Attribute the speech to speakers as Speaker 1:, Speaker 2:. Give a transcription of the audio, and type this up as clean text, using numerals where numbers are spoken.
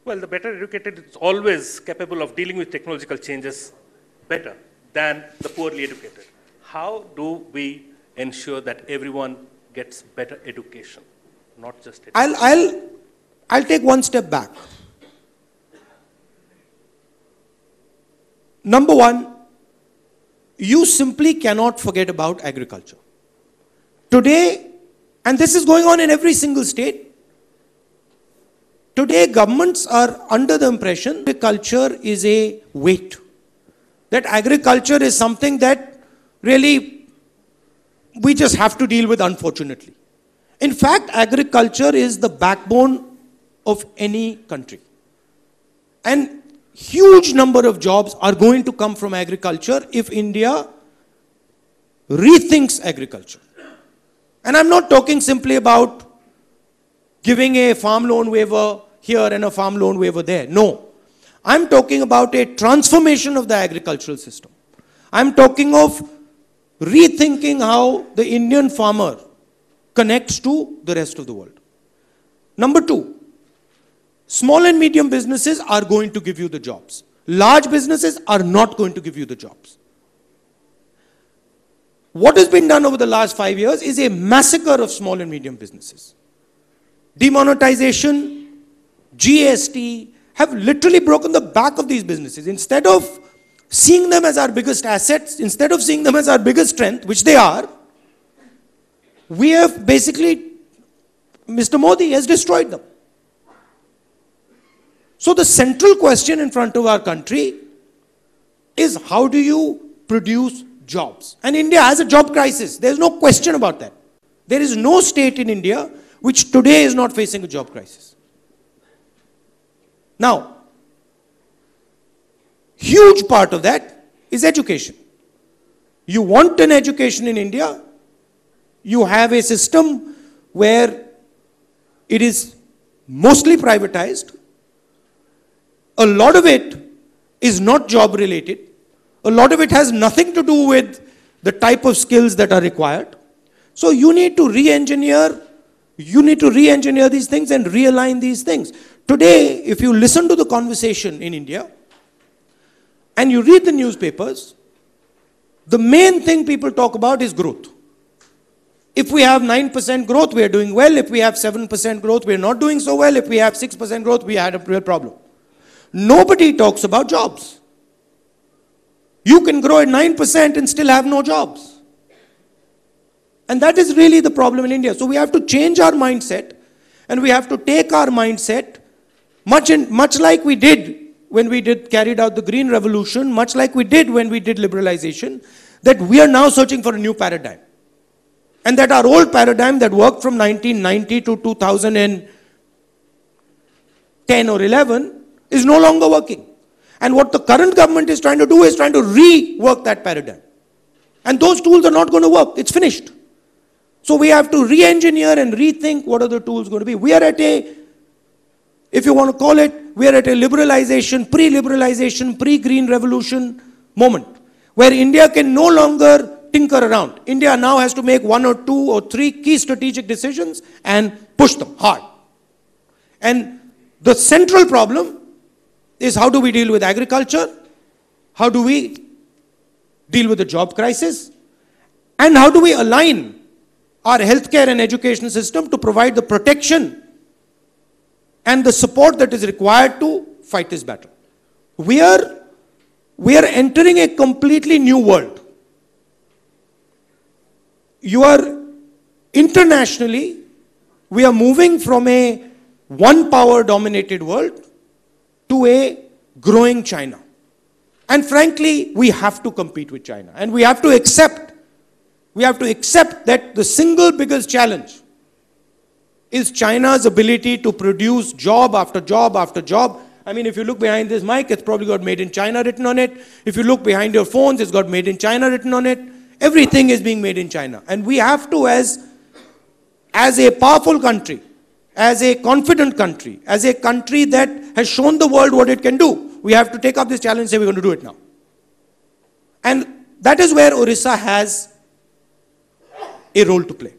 Speaker 1: Well, the better educated is always capable of dealing with technological changes better than the poorly educated. How do we ensure that everyone gets better education, not just education?
Speaker 2: I'll take one step back. Number one, you simply cannot forget about agriculture. Today, and this is going on in every single state, today governments are under the impression agriculture is a weight. That agriculture is something that really we just have to deal with, unfortunately. In fact, agriculture is the backbone of any country. And huge number of jobs are going to come from agriculture if India rethinks agriculture. And I'm not talking simply about giving a farm loan waiver here and a farm loan waiver there. No. I'm talking about a transformation of the agricultural system. I'm talking of rethinking how the Indian farmer connects to the rest of the world. Number two, small and medium businesses are going to give you the jobs. Large businesses are not going to give you the jobs. What has been done over the last 5 years is a massacre of small and medium businesses. Demonetization, GST have literally broken the back of these businesses. Instead of seeing them as our biggest assets, instead of seeing them as our biggest strength, which they are, we have basically, Mr. Modi has destroyed them. So the central question in front of our country is, how do you produce jobs? And India has a job crisis. There's no question about that. There is no state in India which today is not facing a job crisis. Now, huge part of that is education. You want an education in India, you have a system where it is mostly privatized. A lot of it is not job related. A lot of it has nothing to do with the type of skills that are required. So you need to re-engineer these things and realign these things. Today, if you listen to the conversation in India and you read the newspapers, the main thing people talk about is growth. If we have 9% growth, we are doing well. If we have 7% growth, we are not doing so well. If we have 6% growth, we had a real problem. Nobody talks about jobs. You can grow at 9% and still have no jobs. And that is really the problem in India. So we have to change our mindset, and we have to take our mindset much like we did when we carried out the Green Revolution, much like we did when we did liberalization, that we are now searching for a new paradigm. And that our old paradigm that worked from 1990 to 2010 or 11 is no longer working. And what the current government is trying to do is trying to rework that paradigm. And those tools are not going to work. It's finished. So we have to re-engineer and rethink what are the tools going to be. We are at a, if you want to call it, we are at a liberalization, pre-liberalization, pre-green revolution moment, where India can no longer tinker around. India now has to make 1 or 2 or 3 key strategic decisions and push them hard. And the central problem is, how do we deal with agriculture? How do we deal with the job crisis? And how do we align our healthcare and education system to provide the protection and the support that is required to fight this battle? We are entering a completely new world. Internationally, we are moving from a one power dominated world to a growing China. And frankly, we have to compete with China. And we have to accept that the single biggest challenge is China's ability to produce job after job after job. I mean, if you look behind this mic, it's probably got made in China written on it. If you look behind your phones, it's got made in China written on it. Everything is being made in China. And we have to, as a powerful country, as a confident country, as a country that has shown the world what it can do, we have to take up this challenge and say we're going to do it now. And that is where Orissa has a role to play.